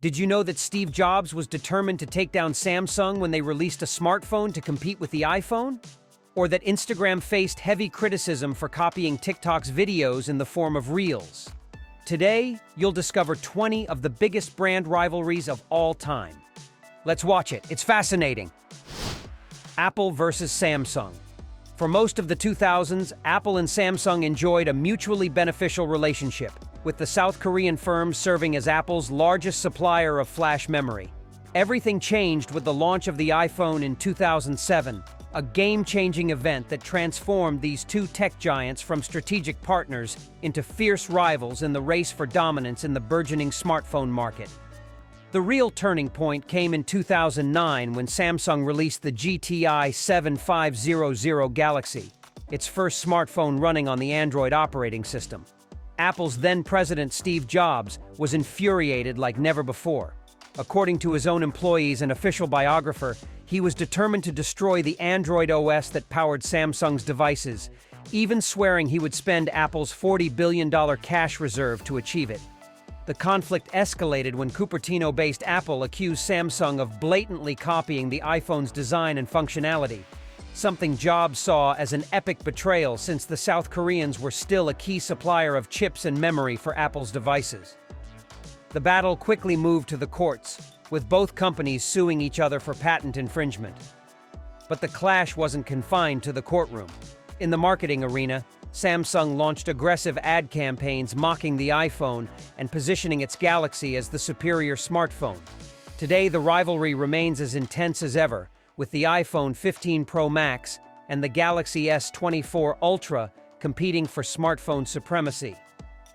Did you know that Steve Jobs was determined to take down Samsung when they released a smartphone to compete with the iPhone? Or that Instagram faced heavy criticism for copying TikTok's videos in the form of Reels? Today, you'll discover 20 of the biggest brand rivalries of all time. Let's watch it. It's fascinating. Apple versus Samsung. For most of the 2000s, Apple and Samsung enjoyed a mutually beneficial relationship, with the South Korean firm serving as Apple's largest supplier of flash memory. Everything changed with the launch of the iPhone in 2007, a game-changing event that transformed these two tech giants from strategic partners into fierce rivals in the race for dominance in the burgeoning smartphone market. The real turning point came in 2009 when Samsung released the GTI 7500 Galaxy, its first smartphone running on the Android operating system. Apple's then-president Steve Jobs was infuriated like never before. According to his own employees and official biographer, he was determined to destroy the Android OS that powered Samsung's devices, even swearing he would spend Apple's $40 billion cash reserve to achieve it. The conflict escalated when Cupertino-based Apple accused Samsung of blatantly copying the iPhone's design and functionality, something Jobs saw as an epic betrayal since the South Koreans were still a key supplier of chips and memory for Apple's devices. The battle quickly moved to the courts, with both companies suing each other for patent infringement. But the clash wasn't confined to the courtroom. In the marketing arena, Samsung launched aggressive ad campaigns mocking the iPhone and positioning its Galaxy as the superior smartphone. Today, the rivalry remains as intense as ever, with the iPhone 15 Pro Max and the Galaxy S24 Ultra competing for smartphone supremacy.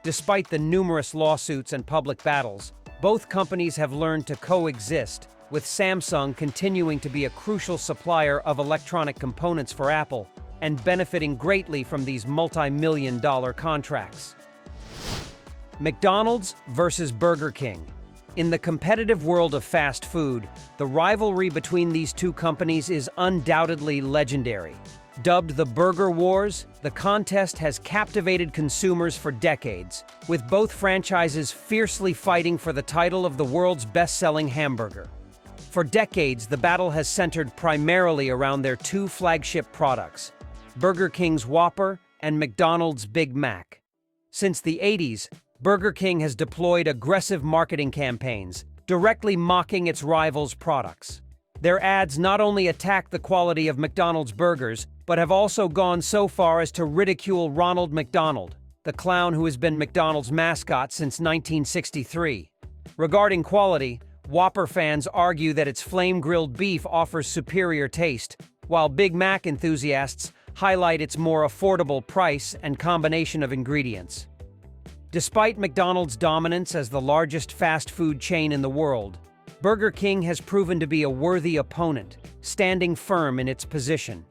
Despite the numerous lawsuits and public battles, both companies have learned to coexist, with Samsung continuing to be a crucial supplier of electronic components for Apple and benefiting greatly from these multi-million-dollar contracts. McDonald's versus Burger King. In the competitive world of fast food, the rivalry between these two companies is undoubtedly legendary. Dubbed the Burger Wars, the contest has captivated consumers for decades, with both franchises fiercely fighting for the title of the world's best-selling hamburger. For decades, the battle has centered primarily around their two flagship products, Burger King's Whopper and McDonald's Big Mac. Since the 80s, Burger King has deployed aggressive marketing campaigns, directly mocking its rivals' products. Their ads not only attack the quality of McDonald's burgers, but have also gone so far as to ridicule Ronald McDonald, the clown who has been McDonald's mascot since 1963. Regarding quality, Whopper fans argue that its flame-grilled beef offers superior taste, while Big Mac enthusiasts highlight its more affordable price and combination of ingredients. Despite McDonald's dominance as the largest fast food chain in the world, Burger King has proven to be a worthy opponent, standing firm in its position.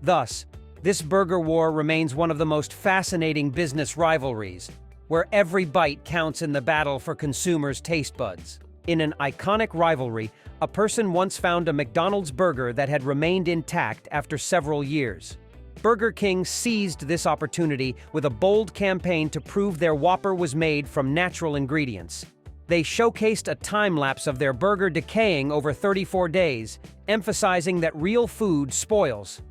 Thus, this burger war remains one of the most fascinating business rivalries, where every bite counts in the battle for consumers' taste buds. In an iconic rivalry, a person once found a McDonald's burger that had remained intact after several years. Burger King seized this opportunity with a bold campaign to prove their Whopper was made from natural ingredients. They showcased a time-lapse of their burger decaying over 34 days, emphasizing that real food spoils.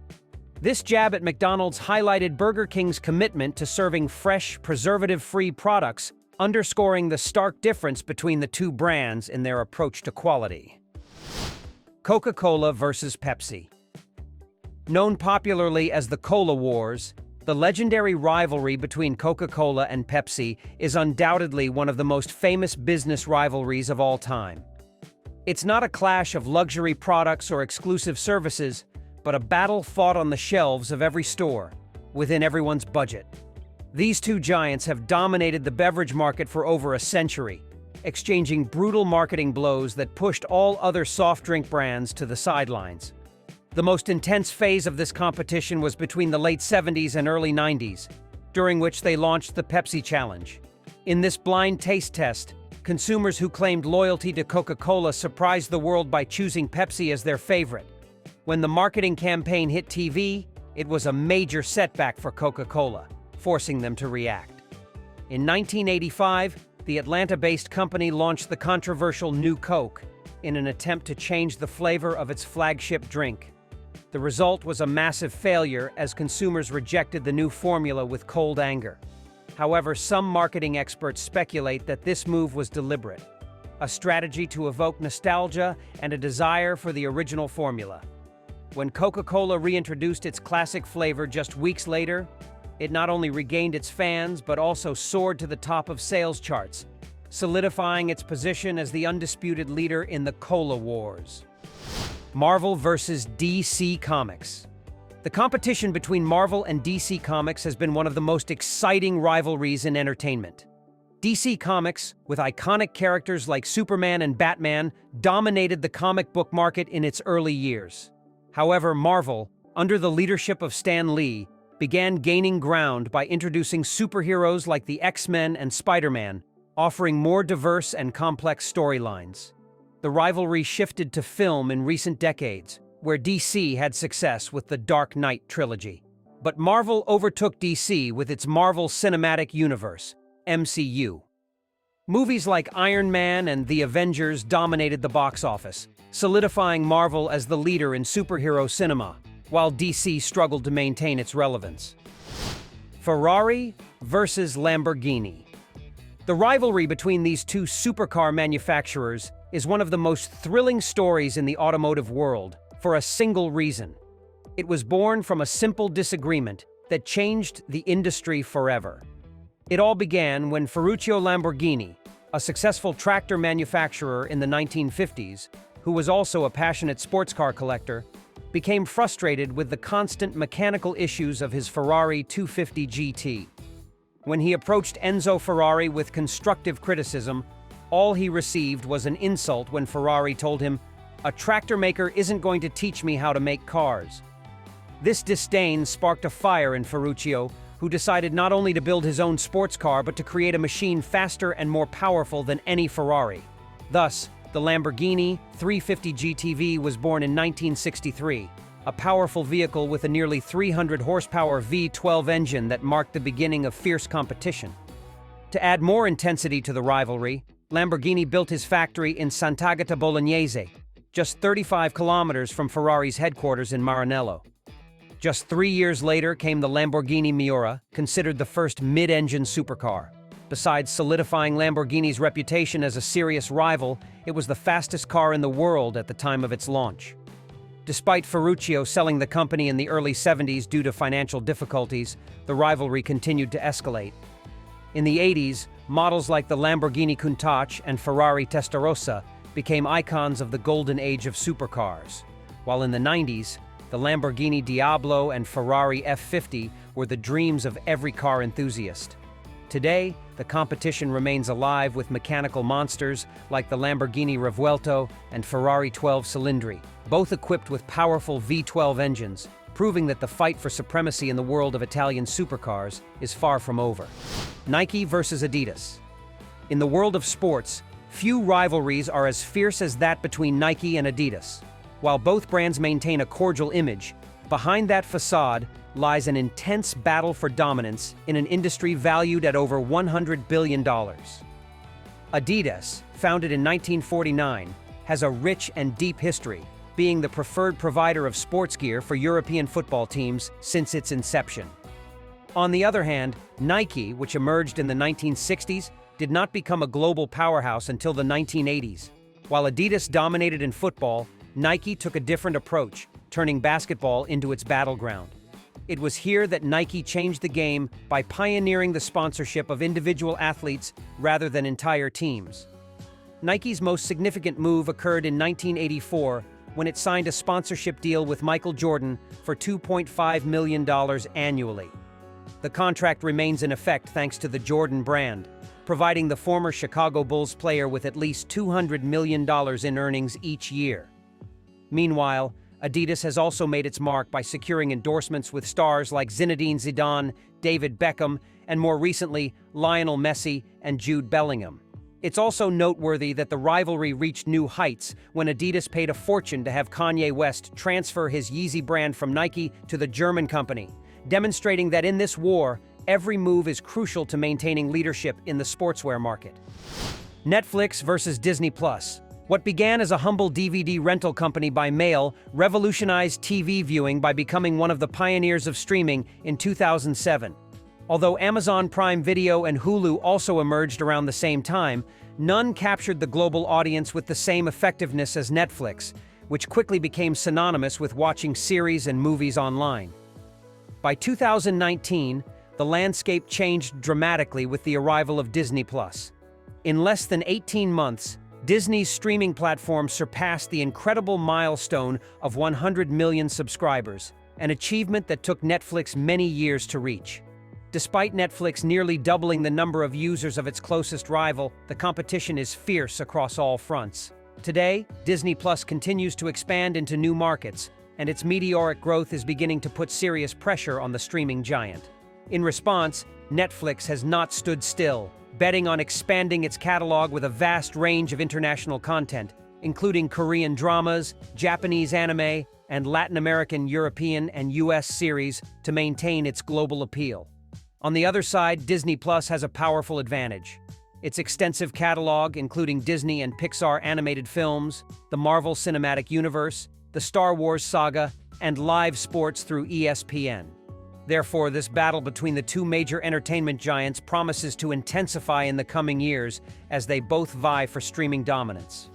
This jab at McDonald's highlighted Burger King's commitment to serving fresh, preservative-free products, underscoring the stark difference between the two brands in their approach to quality. Coca-Cola versus Pepsi. Known popularly as the Cola Wars, the legendary rivalry between Coca-Cola and Pepsi is undoubtedly one of the most famous business rivalries of all time. It's not a clash of luxury products or exclusive services, but a battle fought on the shelves of every store, within everyone's budget. These two giants have dominated the beverage market for over a century, exchanging brutal marketing blows that pushed all other soft drink brands to the sidelines. The most intense phase of this competition was between the late 70s and early 90s, during which they launched the Pepsi Challenge. In this blind taste test, consumers who claimed loyalty to Coca-Cola surprised the world by choosing Pepsi as their favorite. When the marketing campaign hit TV, it was a major setback for Coca-Cola, forcing them to react. In 1985, the Atlanta-based company launched the controversial New Coke in an attempt to change the flavor of its flagship drink. The result was a massive failure as consumers rejected the new formula with cold anger. However, some marketing experts speculate that this move was deliberate, a strategy to evoke nostalgia and a desire for the original formula. When Coca-Cola reintroduced its classic flavor just weeks later, it not only regained its fans but also soared to the top of sales charts, solidifying its position as the undisputed leader in the Cola Wars. Marvel versus DC Comics. The competition between Marvel and DC Comics has been one of the most exciting rivalries in entertainment. DC Comics, with iconic characters like Superman and Batman, dominated the comic book market in its early years. However, Marvel, under the leadership of Stan Lee, began gaining ground by introducing superheroes like the X-Men and Spider-Man, offering more diverse and complex storylines. The rivalry shifted to film in recent decades, where DC had success with the Dark Knight trilogy. But Marvel overtook DC with its Marvel Cinematic Universe, MCU. Movies like Iron Man and The Avengers dominated the box office, solidifying Marvel as the leader in superhero cinema, while DC struggled to maintain its relevance. Ferrari versus Lamborghini. The rivalry between these two supercar manufacturers is one of the most thrilling stories in the automotive world, for a single reason. It was born from a simple disagreement that changed the industry forever. It all began when Ferruccio Lamborghini, a successful tractor manufacturer in the 1950s, who was also a passionate sports car collector, became frustrated with the constant mechanical issues of his Ferrari 250 GT. When he approached Enzo Ferrari with constructive criticism, all he received was an insult when Ferrari told him, "A tractor maker isn't going to teach me how to make cars." This disdain sparked a fire in Ferruccio, who decided not only to build his own sports car but to create a machine faster and more powerful than any Ferrari. Thus, the Lamborghini 350 GTV was born in 1963, a powerful vehicle with a nearly 300 horsepower V12 engine that marked the beginning of fierce competition. To add more intensity to the rivalry, Lamborghini built his factory in Sant'Agata Bolognese, just 35 kilometers from Ferrari's headquarters in Maranello. Just 3 years later came the Lamborghini Miura, considered the first mid-engine supercar. Besides solidifying Lamborghini's reputation as a serious rival, it was the fastest car in the world at the time of its launch. Despite Ferruccio selling the company in the early 70s due to financial difficulties, the rivalry continued to escalate. In the 80s, models like the Lamborghini Countach and Ferrari Testarossa became icons of the golden age of supercars, while in the 90s, the Lamborghini Diablo and Ferrari F50 were the dreams of every car enthusiast. Today, the competition remains alive with mechanical monsters like the Lamborghini Revuelto and Ferrari 12 Cilindri, both equipped with powerful V12 engines, proving that the fight for supremacy in the world of Italian supercars is far from over. Nike versus Adidas. In the world of sports, few rivalries are as fierce as that between Nike and Adidas. While both brands maintain a cordial image, behind that facade lies an intense battle for dominance in an industry valued at over $100 billion. Adidas, founded in 1949, has a rich and deep history, being the preferred provider of sports gear for European football teams since its inception. On the other hand, Nike, which emerged in the 1960s, did not become a global powerhouse until the 1980s. While Adidas dominated in football, Nike took a different approach, turning basketball into its battleground. It was here that Nike changed the game by pioneering the sponsorship of individual athletes rather than entire teams. Nike's most significant move occurred in 1984 when it signed a sponsorship deal with Michael Jordan for $2.5 million annually. The contract remains in effect thanks to the Jordan brand, providing the former Chicago Bulls player with at least $200 million in earnings each year. Meanwhile, Adidas has also made its mark by securing endorsements with stars like Zinedine Zidane, David Beckham, and more recently, Lionel Messi and Jude Bellingham. It's also noteworthy that the rivalry reached new heights when Adidas paid a fortune to have Kanye West transfer his Yeezy brand from Nike to the German company, demonstrating that in this war, every move is crucial to maintaining leadership in the sportswear market. Netflix versus Disney Plus. What began as a humble DVD rental company by mail revolutionized TV viewing by becoming one of the pioneers of streaming in 2007. Although Amazon Prime Video and Hulu also emerged around the same time, none captured the global audience with the same effectiveness as Netflix, which quickly became synonymous with watching series and movies online. By 2019, the landscape changed dramatically with the arrival of Disney Plus. In less than 18 months, Disney's streaming platform surpassed the incredible milestone of 100 million subscribers, an achievement that took Netflix many years to reach. Despite Netflix nearly doubling the number of users of its closest rival, the competition is fierce across all fronts. Today, Disney Plus continues to expand into new markets, and its meteoric growth is beginning to put serious pressure on the streaming giant. In response, Netflix has not stood still, betting on expanding its catalog with a vast range of international content, including Korean dramas, Japanese anime, and Latin American, European, and US series to maintain its global appeal. On the other side, Disney Plus has a powerful advantage. Its extensive catalog, including Disney and Pixar animated films, the Marvel Cinematic Universe, the Star Wars saga, and live sports through ESPN. Therefore, this battle between the two major entertainment giants promises to intensify in the coming years as they both vie for streaming dominance.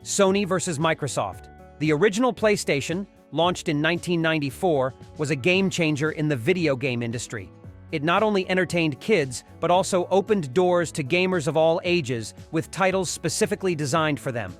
Sony versus Microsoft. The original PlayStation, launched in 1994, was a game-changer in the video game industry. It not only entertained kids, but also opened doors to gamers of all ages with titles specifically designed for them.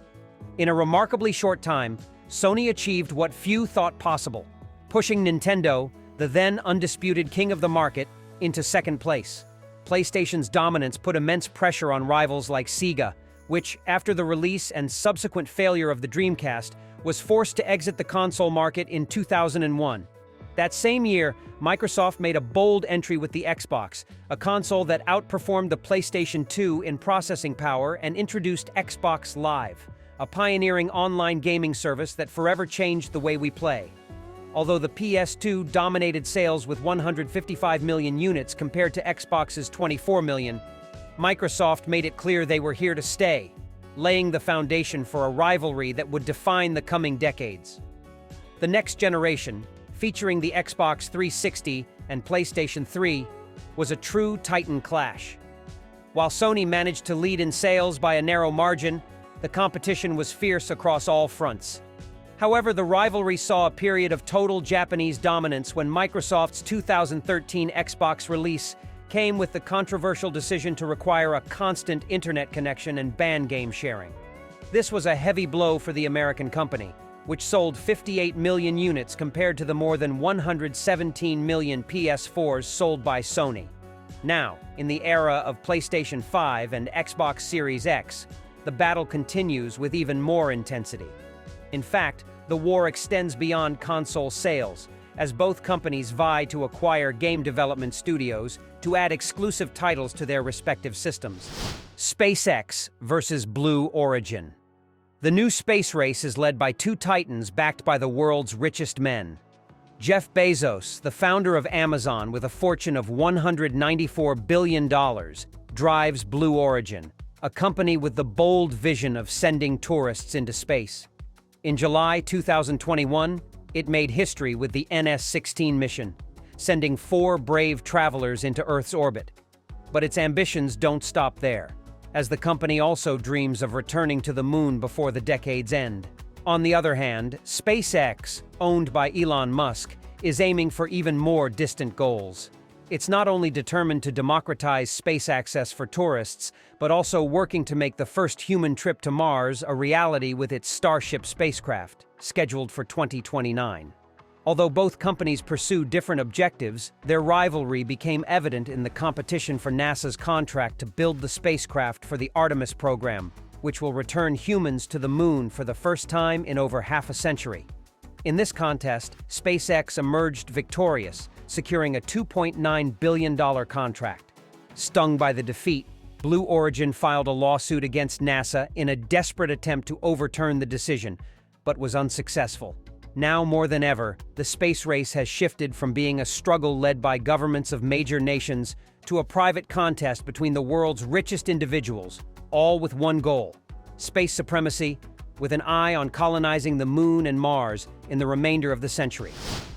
In a remarkably short time, Sony achieved what few thought possible, pushing Nintendo, the then undisputed king of the market, into second place. PlayStation's dominance put immense pressure on rivals like Sega, which, after the release and subsequent failure of the Dreamcast, was forced to exit the console market in 2001. That same year, Microsoft made a bold entry with the Xbox, a console that outperformed the PlayStation 2 in processing power and introduced Xbox Live, a pioneering online gaming service that forever changed the way we play. Although the PS2 dominated sales with 155 million units compared to Xbox's 24 million, Microsoft made it clear they were here to stay, laying the foundation for a rivalry that would define the coming decades. The next generation, featuring the Xbox 360 and PlayStation 3, was a true titan clash. While Sony managed to lead in sales by a narrow margin, the competition was fierce across all fronts. However, the rivalry saw a period of total Japanese dominance when Microsoft's 2013 Xbox release came with the controversial decision to require a constant internet connection and ban game sharing. This was a heavy blow for the American company, which sold 58 million units compared to the more than 117 million PS4s sold by Sony. Now, in the era of PlayStation 5 and Xbox Series X, the battle continues with even more intensity. In fact, the war extends beyond console sales, as both companies vie to acquire game development studios to add exclusive titles to their respective systems. SpaceX versus Blue Origin. The new space race is led by two titans backed by the world's richest men. Jeff Bezos, the founder of Amazon with a fortune of $194 billion, drives Blue Origin, a company with the bold vision of sending tourists into space. In July 2021, it made history with the NS-16 mission, sending 4 brave travelers into Earth's orbit. But its ambitions don't stop there, as the company also dreams of returning to the moon before the decade's end. On the other hand, SpaceX, owned by Elon Musk, is aiming for even more distant goals. It's not only determined to democratize space access for tourists, but also working to make the first human trip to Mars a reality with its Starship spacecraft, scheduled for 2029. Although both companies pursue different objectives, their rivalry became evident in the competition for NASA's contract to build the spacecraft for the Artemis program, which will return humans to the moon for the first time in over half a century. In this contest, SpaceX emerged victorious, securing a $2.9 billion contract. Stung by the defeat, Blue Origin filed a lawsuit against NASA in a desperate attempt to overturn the decision, but was unsuccessful. Now more than ever, the space race has shifted from being a struggle led by governments of major nations to a private contest between the world's richest individuals, all with one goal: space supremacy, with an eye on colonizing the Moon and Mars in the remainder of the century.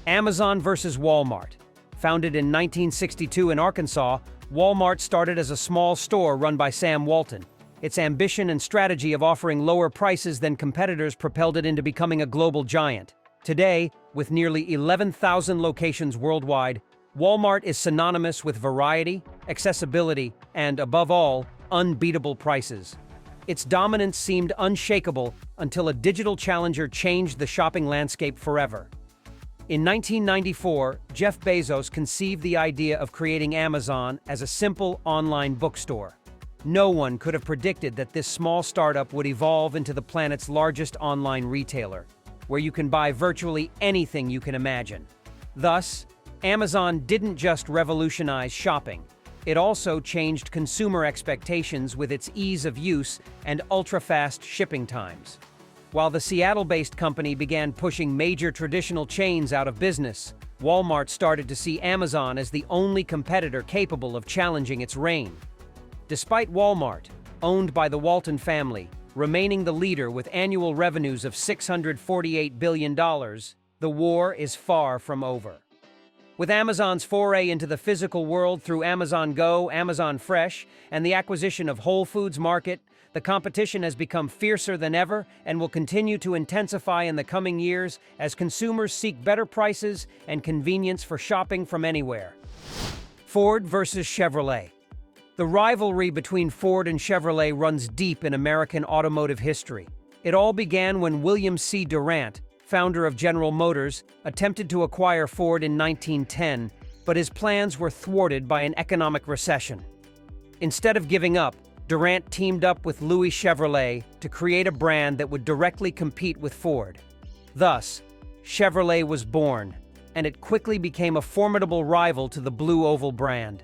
Amazon versus Walmart. Founded in 1962 in Arkansas, Walmart started as a small store run by Sam Walton. Its ambition and strategy of offering lower prices than competitors propelled it into becoming a global giant. Today, with nearly 11,000 locations worldwide, Walmart is synonymous with variety, accessibility, and, above all, unbeatable prices. Its dominance seemed unshakable until a digital challenger changed the shopping landscape forever. In 1994, Jeff Bezos conceived the idea of creating Amazon as a simple online bookstore. No one could have predicted that this small startup would evolve into the planet's largest online retailer, where you can buy virtually anything you can imagine. Thus, Amazon didn't just revolutionize shopping. It also changed consumer expectations with its ease of use and ultra-fast shipping times. While the Seattle-based company began pushing major traditional chains out of business, Walmart started to see Amazon as the only competitor capable of challenging its reign. Despite Walmart, owned by the Walton family, remaining the leader with annual revenues of $648 billion, the war is far from over. With Amazon's foray into the physical world through Amazon Go, Amazon Fresh, and the acquisition of Whole Foods Market, the competition has become fiercer than ever and will continue to intensify in the coming years as consumers seek better prices and convenience for shopping from anywhere. Ford versus Chevrolet. The rivalry between Ford and Chevrolet runs deep in American automotive history. It all began when William C. Durant, founder of General Motors, attempted to acquire Ford in 1910, but his plans were thwarted by an economic recession. Instead of giving up, Durant teamed up with Louis Chevrolet to create a brand that would directly compete with Ford. Thus, Chevrolet was born, and it quickly became a formidable rival to the Blue Oval brand.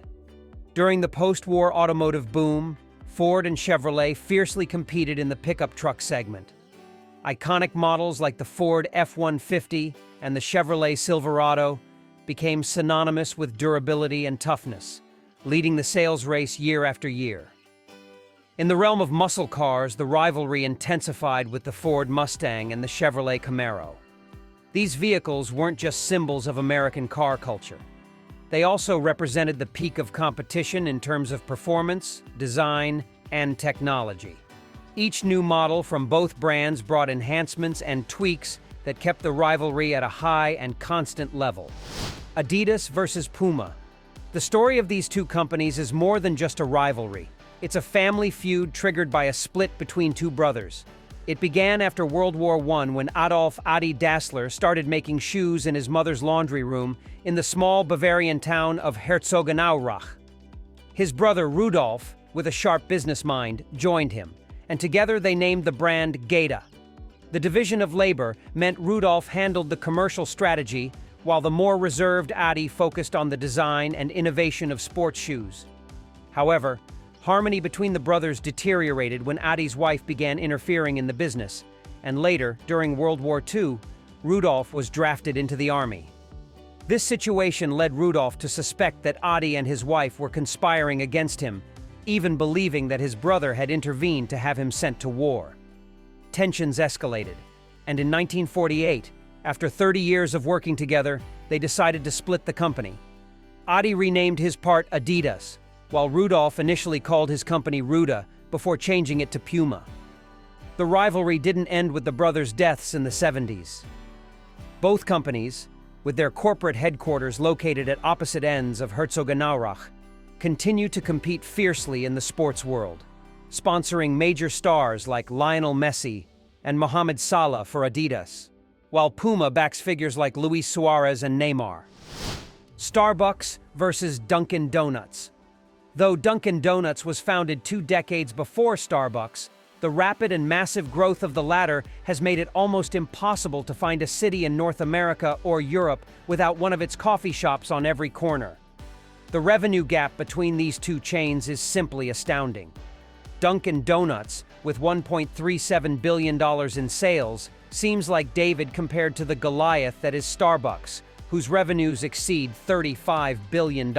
During the post-war automotive boom, Ford and Chevrolet fiercely competed in the pickup truck segment. Iconic models like the Ford F-150 and the Chevrolet Silverado became synonymous with durability and toughness, leading the sales race year after year. In the realm of muscle cars, the rivalry intensified with the Ford Mustang and the Chevrolet Camaro. These vehicles weren't just symbols of American car culture. They also represented the peak of competition in terms of performance, design, and technology. Each new model from both brands brought enhancements and tweaks that kept the rivalry at a high and constant level. Adidas versus Puma. The story of these two companies is more than just a rivalry. It's a family feud triggered by a split between two brothers. It began after World War I when Adolf Adi Dassler started making shoes in his mother's laundry room in the small Bavarian town of Herzogenaurach. His brother Rudolf, with a sharp business mind, joined him, and together they named the brand Geda. The division of labor meant Rudolf handled the commercial strategy, while the more reserved Adi focused on the design and innovation of sports shoes. However, harmony between the brothers deteriorated when Adi's wife began interfering in the business, and later, during World War II, Rudolf was drafted into the army. This situation led Rudolf to suspect that Adi and his wife were conspiring against him, even believing that his brother had intervened to have him sent to war. Tensions escalated, and in 1948, after 30 years of working together, they decided to split the company. Adi renamed his part Adidas, while Rudolf initially called his company Ruda before changing it to Puma. The rivalry didn't end with the brothers' deaths in the 70s. Both companies, with their corporate headquarters located at opposite ends of Herzogenaurach, continue to compete fiercely in the sports world, sponsoring major stars like Lionel Messi and Mohamed Salah for Adidas, while Puma backs figures like Luis Suarez and Neymar. Starbucks versus Dunkin' Donuts. Though Dunkin' Donuts was founded 2 decades before Starbucks, the rapid and massive growth of the latter has made it almost impossible to find a city in North America or Europe without one of its coffee shops on every corner. The revenue gap between these two chains is simply astounding. Dunkin' Donuts, with $1.37 billion in sales, seems like David compared to the Goliath that is Starbucks, whose revenues exceed $35 billion.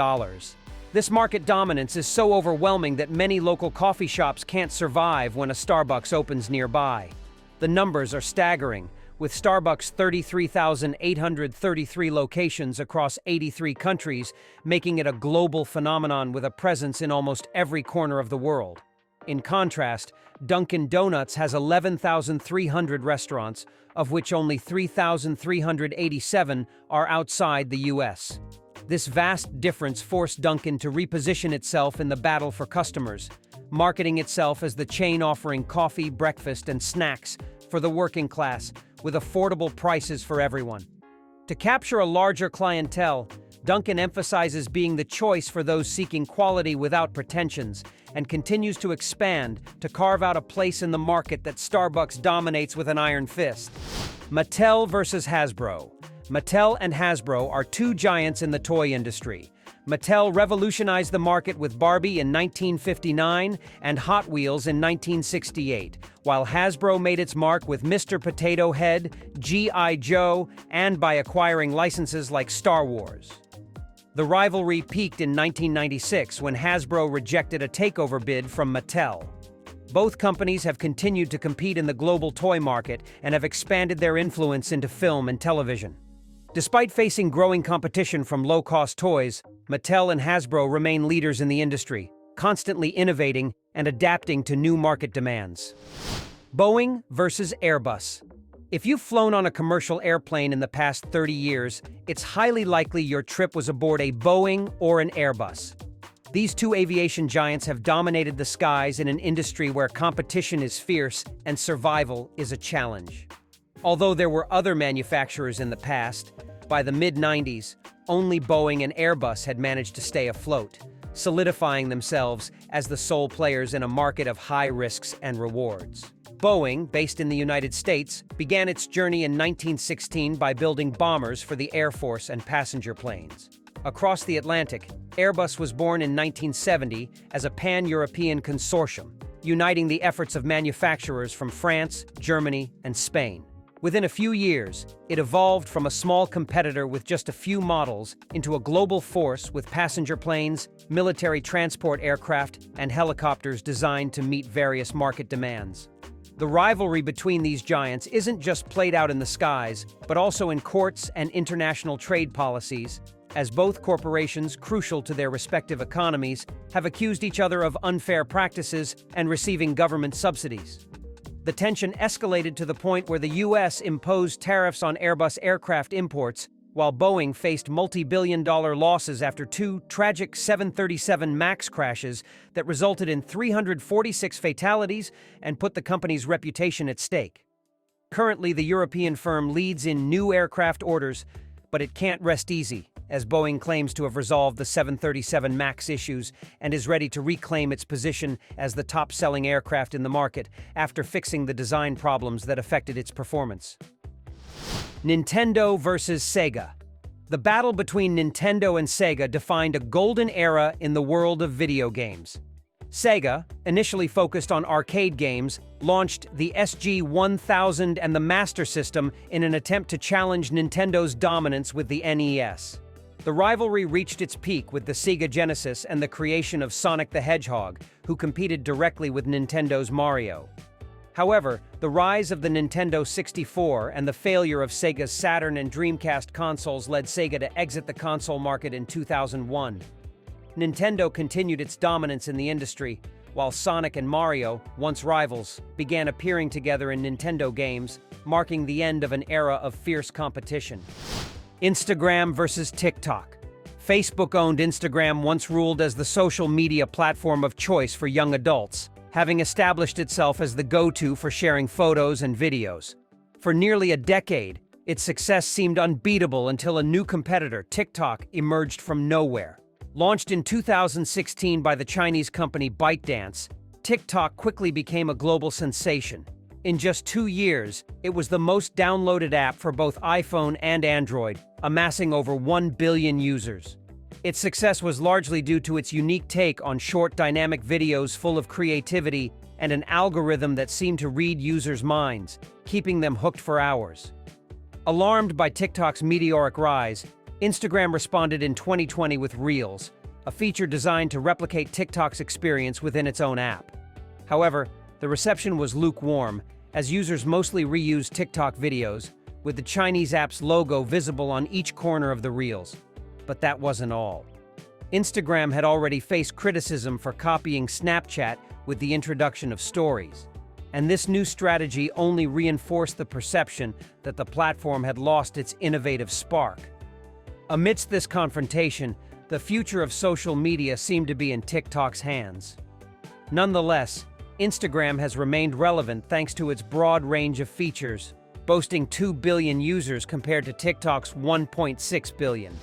This market dominance is so overwhelming that many local coffee shops can't survive when a Starbucks opens nearby. The numbers are staggering, with Starbucks' 33,833 locations across 83 countries, making it a global phenomenon with a presence in almost every corner of the world. In contrast, Dunkin' Donuts has 11,300 restaurants, of which only 3,387 are outside the U.S. This vast difference forced Dunkin' to reposition itself in the battle for customers, marketing itself as the chain offering coffee, breakfast, and snacks for the working class, with affordable prices for everyone. To capture a larger clientele, Dunkin' emphasizes being the choice for those seeking quality without pretensions, and continues to expand to carve out a place in the market that Starbucks dominates with an iron fist. Mattel versus Hasbro. Mattel and Hasbro are two giants in the toy industry. Mattel revolutionized the market with Barbie in 1959 and Hot Wheels in 1968, while Hasbro made its mark with Mr. Potato Head, G.I. Joe, and by acquiring licenses like Star Wars. The rivalry peaked in 1996 when Hasbro rejected a takeover bid from Mattel. Both companies have continued to compete in the global toy market and have expanded their influence into film and television. Despite facing growing competition from low-cost toys, Mattel and Hasbro remain leaders in the industry, constantly innovating and adapting to new market demands. Boeing versus Airbus. If you've flown on a commercial airplane in the past 30 years, it's highly likely your trip was aboard a Boeing or an Airbus. These two aviation giants have dominated the skies in an industry where competition is fierce and survival is a challenge. Although there were other manufacturers in the past, by the mid-90s, only Boeing and Airbus had managed to stay afloat, solidifying themselves as the sole players in a market of high risks and rewards. Boeing, based in the United States, began its journey in 1916 by building bombers for the Air Force and passenger planes. Across the Atlantic, Airbus was born in 1970 as a pan-European consortium, uniting the efforts of manufacturers from France, Germany, and Spain. Within a few years, it evolved from a small competitor with just a few models into a global force with passenger planes, military transport aircraft, and helicopters designed to meet various market demands. The rivalry between these giants isn't just played out in the skies, but also in courts and international trade policies, as both corporations, crucial to their respective economies, have accused each other of unfair practices and receiving government subsidies. The tension escalated to the point where the U.S. imposed tariffs on Airbus aircraft imports, while Boeing faced multi-billion-dollar losses after two tragic 737 MAX crashes that resulted in 346 fatalities and put the company's reputation at stake. Currently, the European firm leads in new aircraft orders, but it can't rest easy, as Boeing claims to have resolved the 737 MAX issues and is ready to reclaim its position as the top-selling aircraft in the market after fixing the design problems that affected its performance. Nintendo versus Sega. The battle between Nintendo and Sega defined a golden era in the world of video games. Sega, initially focused on arcade games, launched the SG-1000 and the Master System in an attempt to challenge Nintendo's dominance with the NES. The rivalry reached its peak with the Sega Genesis and the creation of Sonic the Hedgehog, who competed directly with Nintendo's Mario. However, the rise of the Nintendo 64 and the failure of Sega's Saturn and Dreamcast consoles led Sega to exit the console market in 2001. Nintendo continued its dominance in the industry, while Sonic and Mario, once rivals, began appearing together in Nintendo games, marking the end of an era of fierce competition. Instagram versus TikTok. Facebook-owned Instagram once ruled as the social media platform of choice for young adults, having established itself as the go-to for sharing photos and videos. For nearly a decade, its success seemed unbeatable until a new competitor, TikTok, emerged from nowhere. Launched in 2016 by the Chinese company ByteDance, TikTok quickly became a global sensation. In just 2 years, it was the most downloaded app for both iPhone and Android, amassing over 1 billion users. Its success was largely due to its unique take on short, dynamic videos full of creativity and an algorithm that seemed to read users' minds, keeping them hooked for hours. Alarmed by TikTok's meteoric rise, Instagram responded in 2020 with Reels, a feature designed to replicate TikTok's experience within its own app. However, the reception was lukewarm, as users mostly reused TikTok videos, with the Chinese app's logo visible on each corner of the Reels. But that wasn't all. Instagram had already faced criticism for copying Snapchat with the introduction of Stories, and this new strategy only reinforced the perception that the platform had lost its innovative spark. Amidst this confrontation, the future of social media seemed to be in TikTok's hands. Nonetheless, Instagram has remained relevant thanks to its broad range of features, boasting 2 billion users compared to TikTok's 1.6 billion.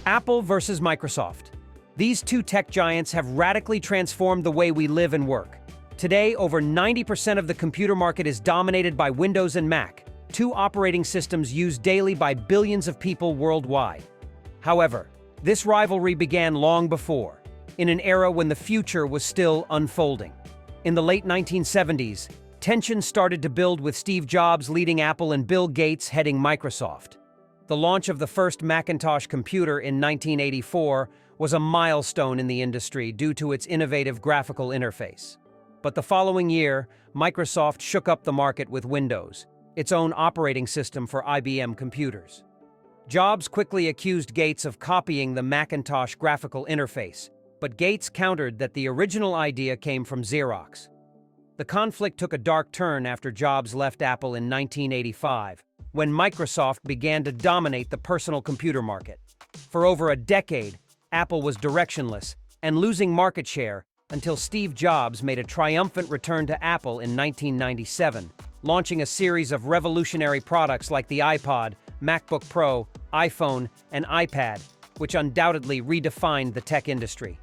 Apple versus Microsoft. These two tech giants have radically transformed the way we live and work. Today, over 90% of the computer market is dominated by Windows and Mac, two operating systems used daily by billions of people worldwide. However, this rivalry began long before, in an era when the future was still unfolding. In the late 1970s, tensions started to build with Steve Jobs leading Apple and Bill Gates heading Microsoft. The launch of the first Macintosh computer in 1984 was a milestone in the industry due to its innovative graphical interface. But the following year, Microsoft shook up the market with Windows, its own operating system for IBM computers. Jobs quickly accused Gates of copying the Macintosh graphical interface, but Gates countered that the original idea came from Xerox. The conflict took a dark turn after Jobs left Apple in 1985, when Microsoft began to dominate the personal computer market. For over a decade, Apple was directionless and losing market share until Steve Jobs made a triumphant return to Apple in 1997, launching a series of revolutionary products like the iPod, MacBook Pro, iPhone, and iPad, which undoubtedly redefined the tech industry.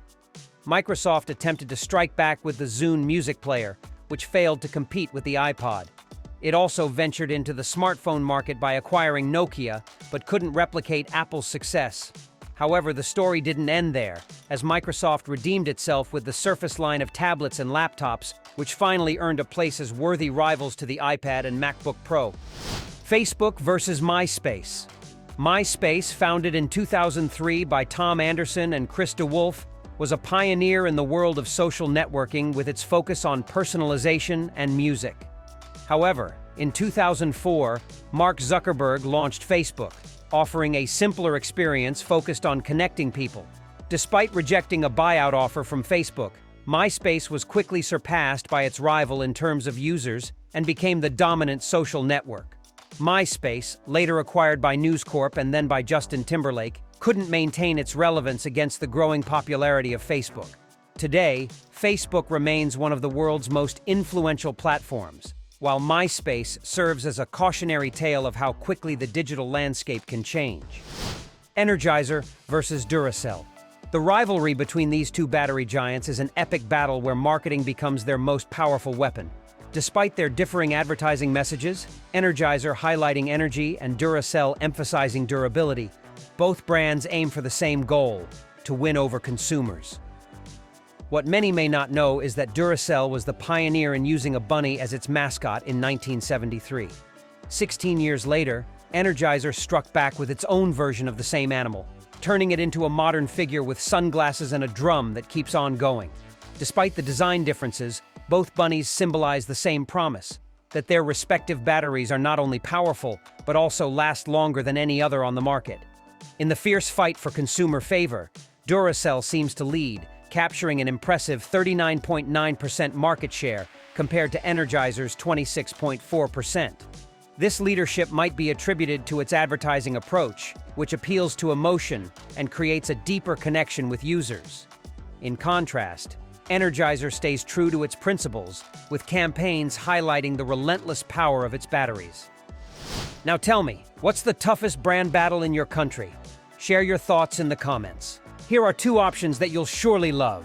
Microsoft attempted to strike back with the Zune music player, which failed to compete with the iPod. It also ventured into the smartphone market by acquiring Nokia, but couldn't replicate Apple's success. However, the story didn't end there, as Microsoft redeemed itself with the Surface line of tablets and laptops, which finally earned a place as worthy rivals to the iPad and MacBook Pro. Facebook versus MySpace. MySpace, founded in 2003 by Tom Anderson and Chris DeWolf, was a pioneer in the world of social networking with its focus on personalization and music. However, in 2004, Mark Zuckerberg launched Facebook, offering a simpler experience focused on connecting people. Despite rejecting a buyout offer from Facebook, MySpace was quickly surpassed by its rival in terms of users and became the dominant social network. MySpace, later acquired by News Corp and then by Justin Timberlake, couldn't maintain its relevance against the growing popularity of Facebook. Today, Facebook remains one of the world's most influential platforms, while MySpace serves as a cautionary tale of how quickly the digital landscape can change. Energizer versus Duracell. The rivalry between these two battery giants is an epic battle where marketing becomes their most powerful weapon. Despite their differing advertising messages, Energizer highlighting energy and Duracell emphasizing durability, both brands aim for the same goal: to win over consumers. What many may not know is that Duracell was the pioneer in using a bunny as its mascot in 1973. 16 years later, Energizer struck back with its own version of the same animal, turning it into a modern figure with sunglasses and a drum that keeps on going. Despite the design differences, both bunnies symbolize the same promise: that their respective batteries are not only powerful, but also last longer than any other on the market. In the fierce fight for consumer favor, Duracell seems to lead, capturing an impressive 39.9% market share compared to Energizer's 26.4%. This leadership might be attributed to its advertising approach, which appeals to emotion and creates a deeper connection with users. In contrast, Energizer stays true to its principles, with campaigns highlighting the relentless power of its batteries. Now tell me, what's the toughest brand battle in your country? Share your thoughts in the comments. Here are two options that you'll surely love.